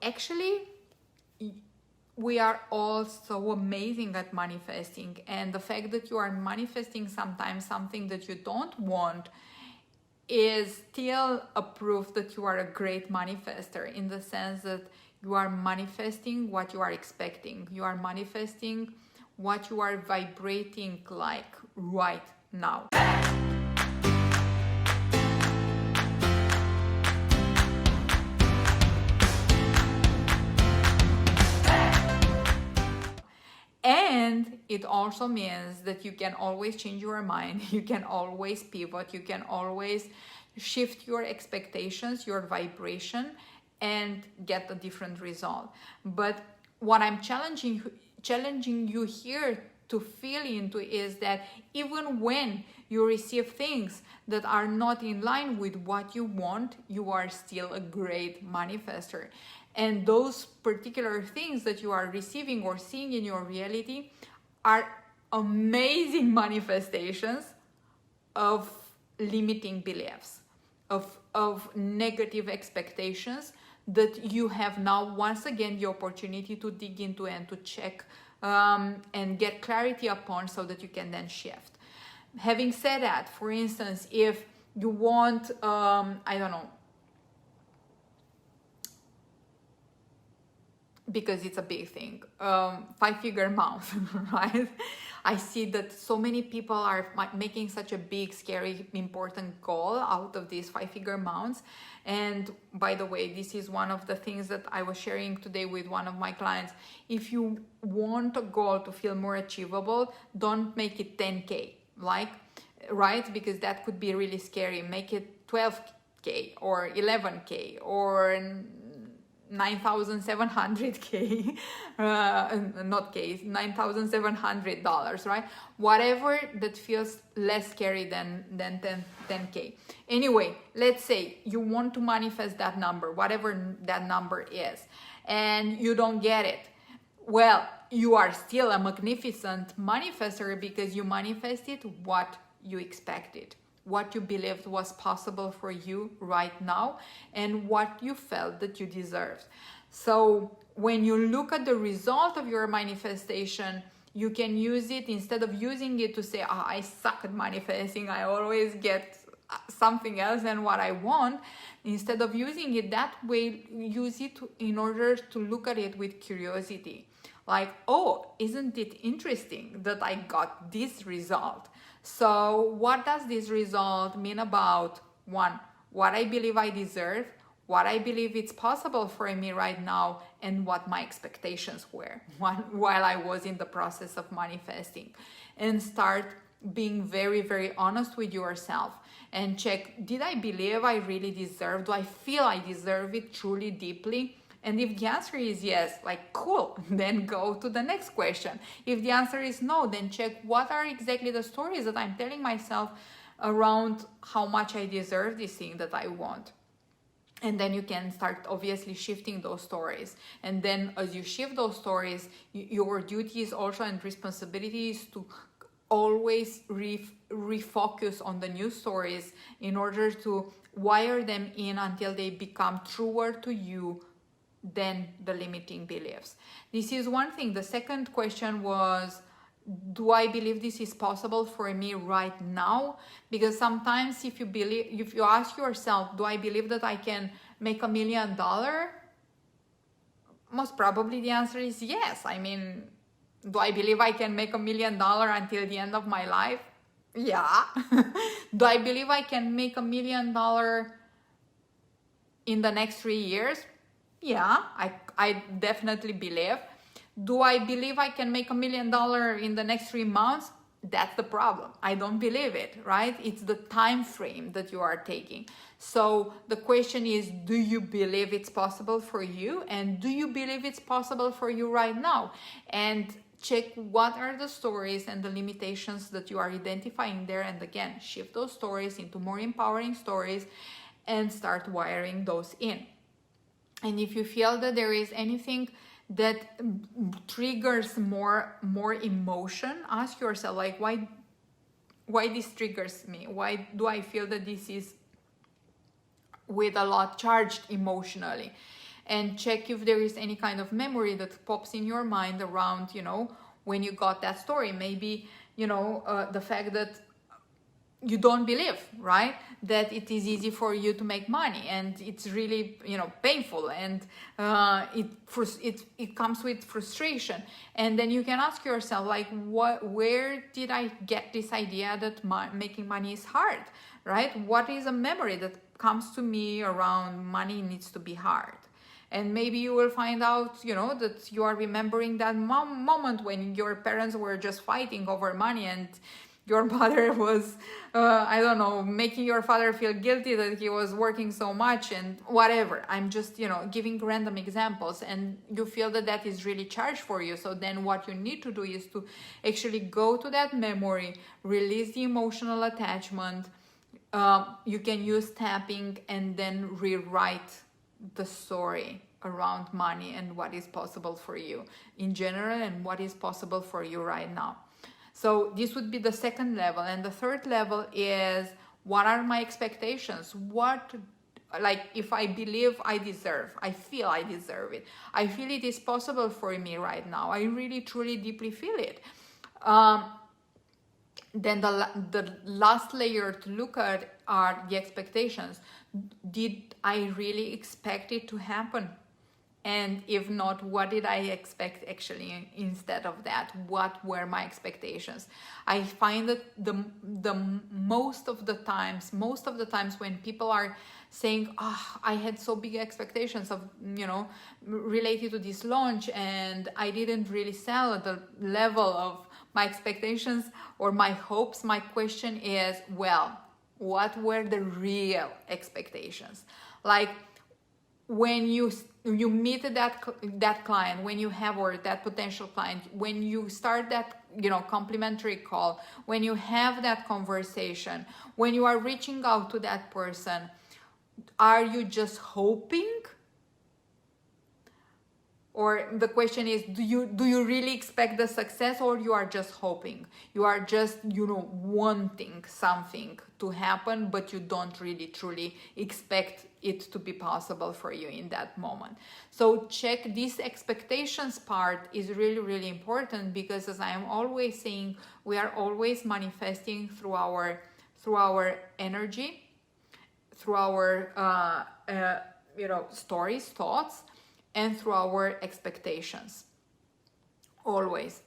Actually, we are all so amazing at manifesting, and the fact that you are manifesting sometimes something that you don't want is still a proof that you are a great manifester, in the sense that you are manifesting what you are expecting. You are manifesting what you are vibrating like right now. And it also means that you can always change your mind, you can always pivot, you can always shift your expectations, your vibration, and get a different result. But what I'm challenging you here to feel into is that even when you receive things that are not in line with what you want, you are still a great manifester. And those particular things that you are receiving or seeing in your reality are amazing manifestations of limiting beliefs, of negative expectations that you have now once again the opportunity to dig into and to check and get clarity upon, so that you can then shift. Having said that, for instance, if you want, I don't know, because it's a big thing, 5-figure amount, right? I see that so many people are making such a big, scary, important goal out of these 5-figure amounts. And by the way, this is one of the things that I was sharing today with one of my clients. If you want a goal to feel more achievable, don't make it 10K, like, right? Because that could be really scary. Make it 12K or 11K or 9,700K, not K, $9,700, right? Whatever that feels less scary than 10K. Anyway, let's say you want to manifest that number, whatever that number is, and you don't get it. Well, you are still a magnificent manifester, because you manifested what you expected, what you believed was possible for you right now, and what you felt that you deserved. So when you look at the result of your manifestation, you can use it, instead of using it to say, I suck at manifesting, I always get something else than what I want. Instead of using it that way, use it in order to look at it with curiosity. Like, oh, isn't it interesting that I got this result? So what does this result mean about, one, what I believe I deserve, what I believe it's possible for me right now, and what my expectations were while I was in the process of manifesting. And start being very, very honest with yourself and check, did I believe I really deserve? Do I feel I deserve it truly, deeply? And if the answer is yes, like, cool, then go to the next question. If the answer is no, then check what are exactly the stories that I'm telling myself around how much I deserve this thing that I want. And then you can start obviously shifting those stories. And then as you shift those stories, your duty is also, and responsibility is to always refocus on the new stories in order to wire them in until they become truer to you than the limiting beliefs. This is one thing. The second question was, do I believe this is possible for me right now? Because sometimes if you ask yourself, do I believe that I can make $1 million? Most probably the answer is yes. I mean, do I believe I can make $1 million until the end of my life? Yeah. Do I believe I can make $1 million in the next 3 years? Yeah, I definitely believe. Do I believe I can make $1 million in the next 3 months? That's the problem. I don't believe it, right? It's the time frame that you are taking. So the question is, do you believe it's possible for you? And do you believe it's possible for you right now? And check what are the stories and the limitations that you are identifying there. And again, shift those stories into more empowering stories and start wiring those in. And if you feel that there is anything that triggers more emotion, ask yourself, like, why this triggers me? Why do I feel that this is with a lot charged emotionally? and check if there is any kind of memory that pops in your mind around, when you got that story. Maybe, the fact that you don't believe, right, that it is easy for you to make money, and it's really, painful, and it comes with frustration. And then you can ask yourself, like, where did I get this idea that making money is hard, right? What is a memory that comes to me around money needs to be hard? And maybe you will find out, that you are remembering that moment when your parents were just fighting over money, and your mother was, making your father feel guilty that he was working so much, and whatever. I'm just, giving random examples, and you feel that that is really charged for you. So then what you need to do is to actually go to that memory, release the emotional attachment. You can use tapping, and then rewrite the story around money and what is possible for you in general, and what is possible for you right now. So this would be the second level. And the third level is, what are my expectations? If I believe I deserve, I feel I deserve it, I feel it is possible for me right now, I really, truly, deeply feel it. Then the last layer to look at are the expectations. Did I really expect it to happen? And if not, what did I expect actually instead of that? What were my expectations? I find that the most of the times when people are saying, I had so big expectations of, related to this launch, and I didn't really sell at the level of my expectations or my hopes, my question is, well, what were the real expectations? Like, when you meet that client, when you have, or that potential client, when you start that complimentary call, when you have that conversation, when you are reaching out to that person, are you just hoping? Or the question is, do you really expect the success, or you are just hoping? You are just, wanting something to happen, but you don't really truly expect it to be possible for you in that moment. So check this expectations part is really, really important, because as I am always saying, we are always manifesting through our energy, through our stories, thoughts, and through our expectations. Always.